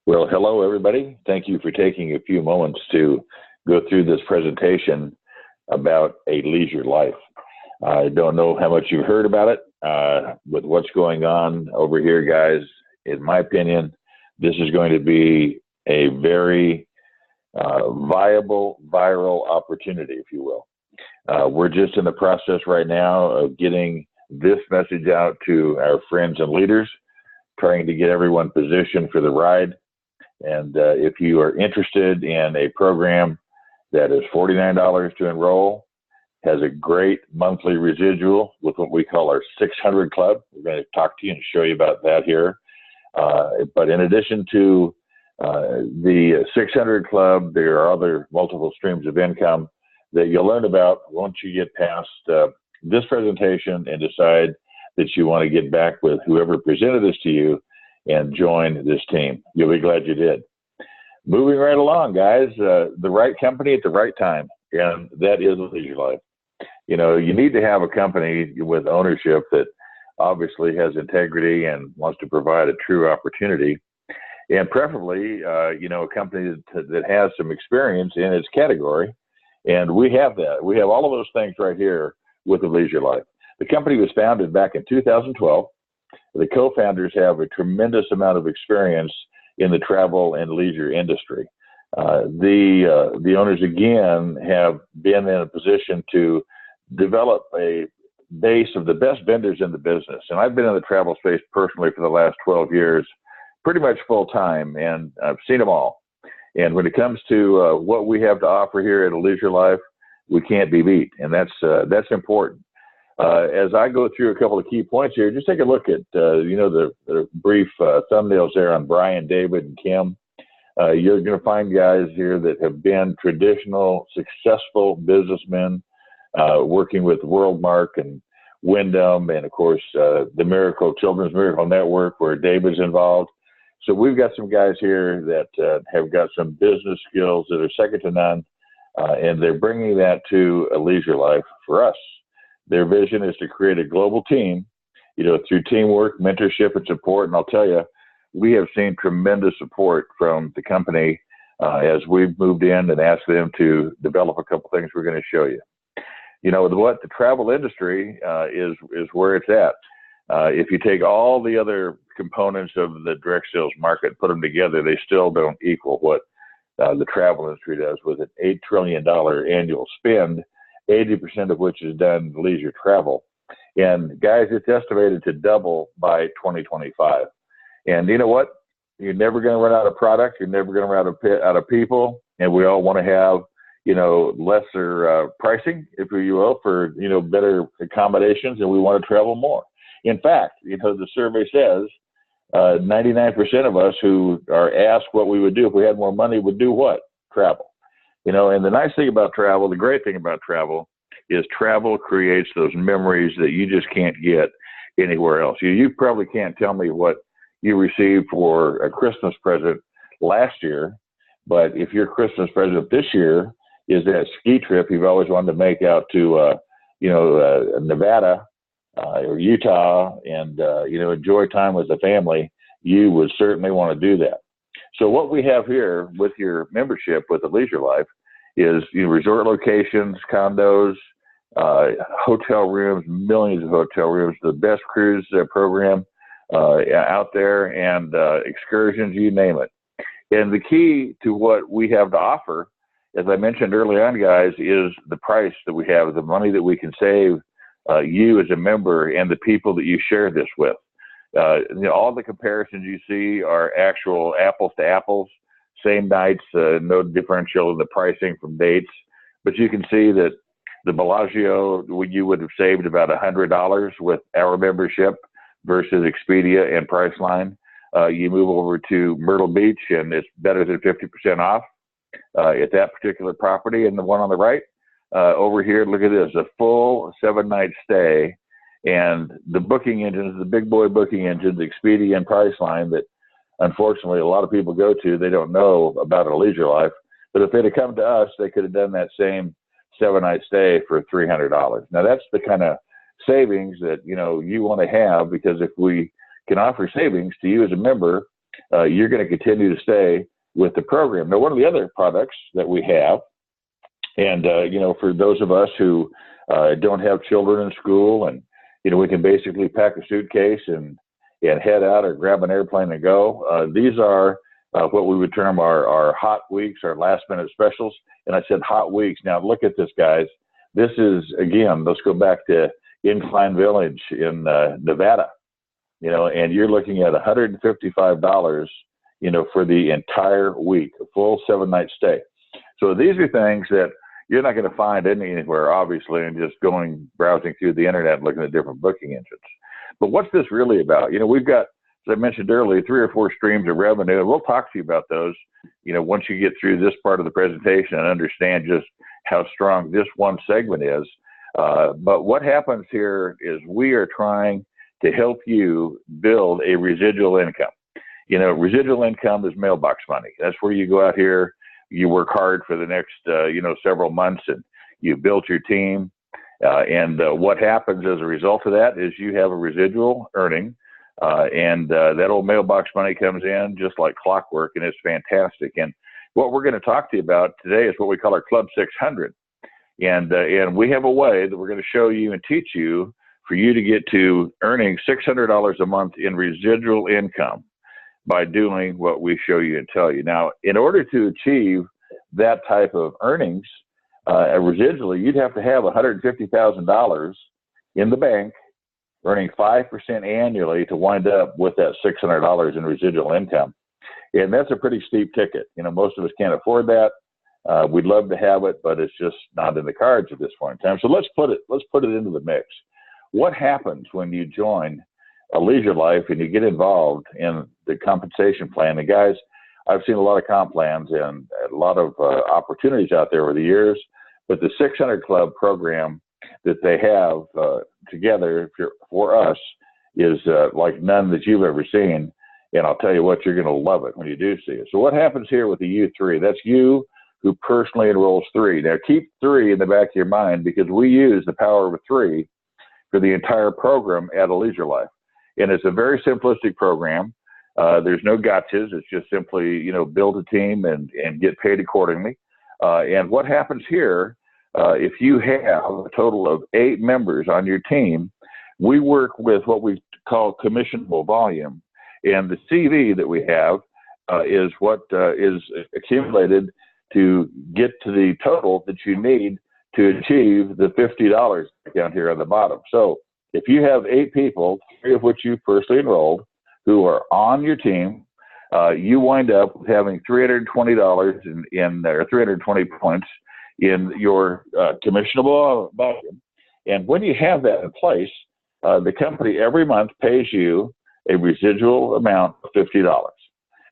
Well, hello, everybody. Thank you for taking a few moments to go through this presentation about a leisure life. I don't know how much you've heard about it with what's going on over here, guys. In my opinion, this is going to be a very viable, viral opportunity, if you will. We're just in the process right now of getting this message out to our friends and leaders, trying to get everyone positioned for the ride. And if you are interested in a program that is $49 to enroll, has a great monthly residual with what we call our 600 Club. We're going to talk to you and show you about that here. But in addition to the 600 Club, there are other multiple streams of income that you'll learn about once you get past this presentation and decide that you want to get back with whoever presented this to you and join this team. You'll be glad you did. Moving right along, guys, the right company at the right time, and that is Leisure Life. You know, you need to have a company with ownership that obviously has integrity and wants to provide a true opportunity, and preferably, you know, a company that has some experience in its category. And we have that. We have all of those things right here with the Leisure Life. The company was founded back in 2012. The co-founders have a tremendous amount of experience in the travel and leisure industry. The owners, again, have been in a position to develop a base of the best vendors in the business. And I've been in the travel space personally for the last 12 years, pretty much full time, and I've seen them all. And when it comes to what we have to offer here at a Leisure Life, we can't be beat, and that's important. As I go through a couple of key points here, just take a look at you know, the brief thumbnails there on Brian, David, and Kim. You're going to find guys here that have been traditional, successful businessmen working with WorldMark and Wyndham, and of course the Children's Miracle Network, where David's involved. So we've got some guys here that have got some business skills that are second to none, and they're bringing that to a Leisure Life for us. Their vision is to create a global team, you know, through teamwork, mentorship, and support. And I'll tell you, we have seen tremendous support from the company as we've moved in and asked them to develop a couple things we're going to show you. You know, what the travel industry is where it's at. If you take all the other components of the direct sales market, put them together, they still don't equal what the travel industry does with an $8 trillion annual spend, 80% of which is done leisure travel. And guys, it's estimated to double by 2025. And you know what? You're never going to run out of product. You're never going to run out of people. And we all want to have, you know, lesser pricing, if you will, for, you know, better accommodations, and we want to travel more. In fact, you know, the survey says 99% of us who are asked what we would do if we had more money would do what? Travel. You know, and the nice thing about travel, the great thing about travel, is travel creates those memories that you just can't get anywhere else. You probably can't tell me what you received for a Christmas present last year, but if your Christmas present this year is that ski trip you've always wanted to make out to, you know, Nevada or Utah, and, you know, enjoy time with the family, you would certainly want to do that. So what we have here with your membership with the Leisure Life is, you know, resort locations, condos, hotel rooms, millions of hotel rooms, the best cruise program out there, and excursions, you name it. And the key to what we have to offer, as I mentioned early on, guys, is the price that we have, the money that we can save you as a member and the people that you share this with. You know, all the comparisons you see are actual apples to apples, same nights, no differential in the pricing from dates. But you can see that the Bellagio, you would have saved about $100 with our membership versus Expedia and Priceline. You move over to Myrtle Beach, and it's better than 50% off at that particular property. And the one on the right over here, look at this, a full 7-night stay. And the booking engines, the big boy booking engines, Expedia and Priceline, that unfortunately a lot of people go to, they don't know about a Leisure Life. But if they'd have come to us, they could have done that same 7-night stay for $300. Now that's the kind of savings that, you know, you want to have, because if we can offer savings to you as a member, you're going to continue to stay with the program. Now, one of the other products that we have, and for those of us who don't have children in school, and we can basically pack a suitcase and head out or grab an airplane and go. These are what we would term our hot weeks, our last minute specials. And I said hot weeks. Now look at this, guys. This is, again, let's go back to Incline Village in Nevada, and you're looking at $155, for the entire week, a full 7-night stay. So these are things that you're not going to find anywhere, obviously, and just browsing through the internet, looking at different booking engines. But what's this really about? We've got, as I mentioned earlier, 3 or 4 streams of revenue, and we'll talk to you about those, once you get through this part of the presentation and understand just how strong this one segment is. But what happens here is we are trying to help you build a residual income. Residual income is mailbox money. That's where you go out here, you work hard for the next, several months, and you build your team. And what happens as a result of that is you have a residual earning, and that old mailbox money comes in just like clockwork, and it's fantastic. And what we're going to talk to you about today is what we call our Club 600. And we have a way that we're going to show you and teach you for you to get to earning $600 a month in residual income by doing what we show you and tell you. Now, in order to achieve that type of earnings, residually, you'd have to have $150,000 in the bank, earning 5% annually to wind up with that $600 in residual income. And that's a pretty steep ticket. Most of us can't afford that. We'd love to have it, but it's just not in the cards at this point in time. So let's put it into the mix. What happens when you join a Leisure Life and you get involved in the compensation plan? And guys, I've seen a lot of comp plans and a lot of opportunities out there over the years, but the 600 Club program that they have together for us is like none that you've ever seen. And I'll tell you what, you're going to love it when you do see it. So what happens here with the U3? That's you who personally enrolls 3. Now keep 3 in the back of your mind, because we use the power of 3 for the entire program at a Leisure Life. And it's a very simplistic program. There's no gotchas. It's just simply, build a team and get paid accordingly. And what happens here, if you have a total of 8 members on your team, we work with what we call commissionable volume. And the CV that we have is what is accumulated to get to the total that you need to achieve the $50 down here on the bottom. So if you have 8 people, 3 of which you personally enrolled, who are on your team, you wind up having $320 or 320 points in your commissionable volume. And when you have that in place, the company every month pays you a residual amount of $50.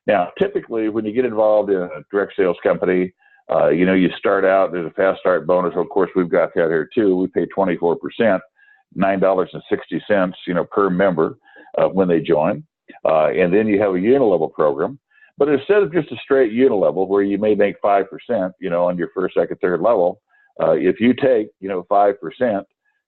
Now, typically, when you get involved in a direct sales company, you start out, there's a fast start bonus. Of course, we've got that here too. We pay 24%, $9.60, per member when they join. And then you have a unilevel program. But instead of just a straight unilevel where you may make 5%, on your first, second, third level, if you take, 5%,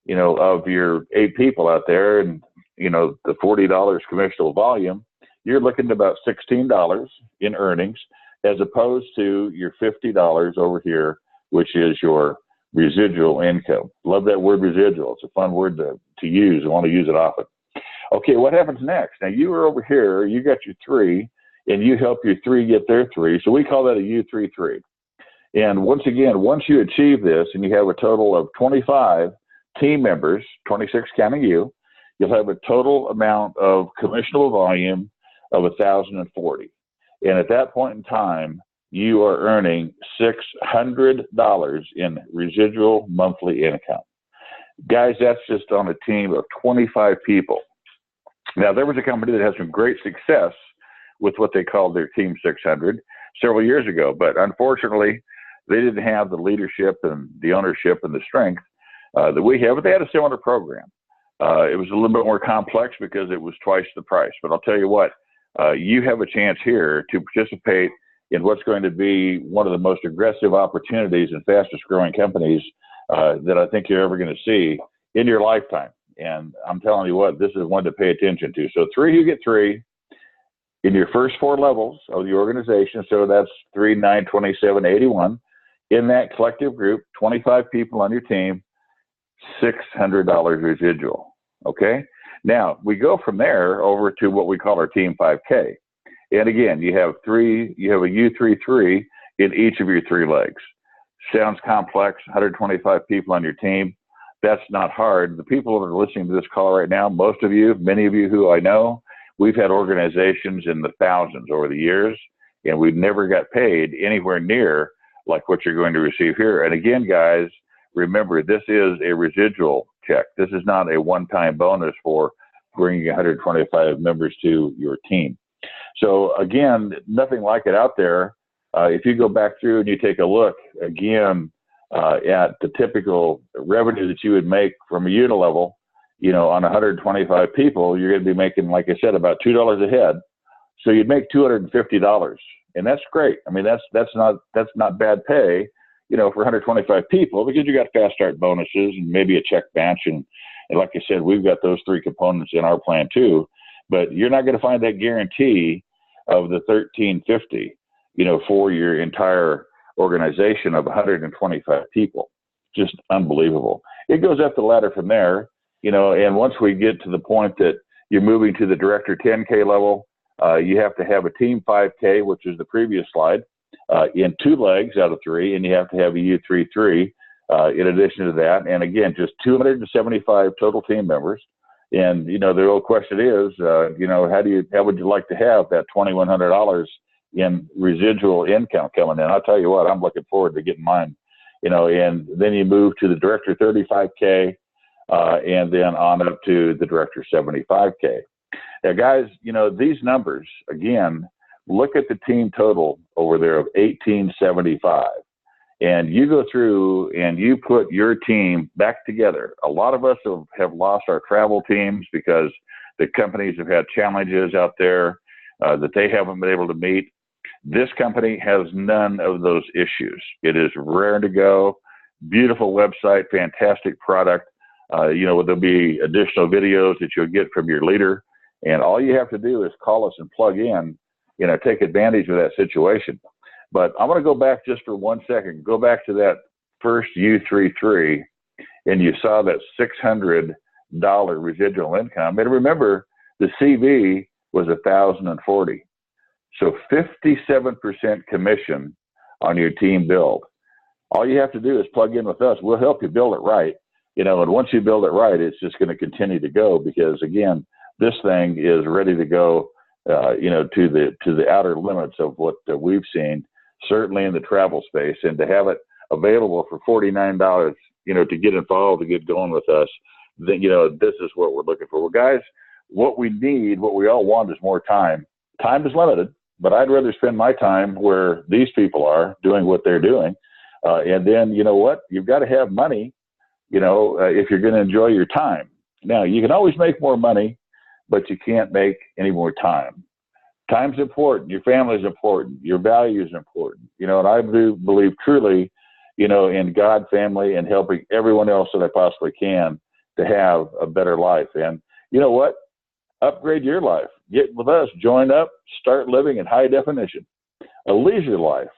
of your 8 people out there and, the $40 commissionable volume, you're looking at about $16 in earnings, as opposed to your $50 over here, which is your residual income. Love that word residual. It's a fun word to use. I want to use it often. Okay, what happens next? Now, you are over here, you got your 3, and you help your 3 get their 3. So we call that a U33. And once again, once you achieve this and you have a total of 25 team members, 26 counting you, you'll have a total amount of commissionable volume of 1,040. And at that point in time, you are earning $600 in residual monthly income. Guys, that's just on a team of 25 people. Now, there was a company that had some great success with what they called their Team 600 several years ago, but unfortunately, they didn't have the leadership and the ownership and the strength that we have, but they had a similar program. It was a little bit more complex because it was twice the price, but I'll tell you what, you have a chance here to participate in what's going to be one of the most aggressive opportunities and fastest growing companies that I think you're ever going to see in your lifetime. And I'm telling you what, this is one to pay attention to. So 3, you get 3. in your first 4 levels of the organization, so that's 3, 9, 27, 81, in that collective group, 25 people on your team, $600 residual. Okay. Now we go from there over to what we call our Team 5K. And again, you have a U33 in each of your 3 legs. Sounds complex, 125 people on your team. That's not hard. The people that are listening to this call right now, most of you, many of you who I know, we've had organizations in the thousands over the years, and we've never got paid anywhere near like what you're going to receive here. And again, guys, remember, this is a residual check. This is not a one-time bonus for bringing 125 members to your team. So again, nothing like it out there. If you go back through and you take a look again at the typical revenue that you would make from a unit level, you know, on 125 people, you're going to be making, like I said, about $2 a head. So you'd make $250, and that's great. I mean, that's not bad pay, you know, for 125 people, because you got fast start bonuses and maybe a check batch, and like I said, we've got those 3 components in our plan too. But you're not going to find that guarantee of the $1,350, you know, for your entire organization of 125 people. Just unbelievable. It goes up the ladder from there, you know, and once we get to the point that you're moving to the Director 10K level, you have to have a Team 5K, which is the previous slide, in 2 legs out of 3, and you have to have a U33 in addition to that. And again, just 275 total team members. And, you know, the old question is, you know, how would you like to have that $2,100 in residual income coming in? I'll tell you what, I'm looking forward to getting mine, you know. And then you move to the Director 35K, and then on up to the Director 75K. Now, guys, you know, these numbers, again, look at the team total over there of 1875. And you go through and you put your team back together. A lot of us have lost our travel teams because the companies have had challenges out there that they haven't been able to meet. This company has none of those issues. It is rare to go, beautiful website, fantastic product. You know, there'll be additional videos that you'll get from your leader. And all you have to do is call us and plug in, you know, take advantage of that situation. But I'm going to go back just for 1 second. Go back to that first U33, and you saw that $600 residual income. And remember, the CV was $1,040. So 57% commission on your team build. All you have to do is plug in with us. We'll help you build it right. You know, and once you build it right, it's just going to continue to go, because again, this thing is ready to go, you know, to the outer limits of what we've seen, certainly in the travel space. And to have it available for $49, you know, to get involved, to get going with us, then, you know, this is what we're looking for. Well, guys, what we need, what we all want is more time. Time is limited, but I'd rather spend my time where these people are doing what they're doing. And then, you know what, you've got to have money, you know, if you're going to enjoy your time. Now, you can always make more money, but you can't make any more time. Time's important. Your family's important. Your value is important. You know, and I do believe truly, you know, in God, family, and helping everyone else that I possibly can to have a better life. And you know what? Upgrade your life. Get with us. Join up. Start living in high definition. A leisure life.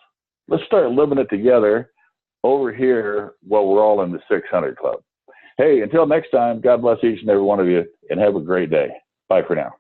Let's start living it together over here while we're all in the 600 Club. Hey, until next time, God bless each and every one of you, and have a great day. Bye for now.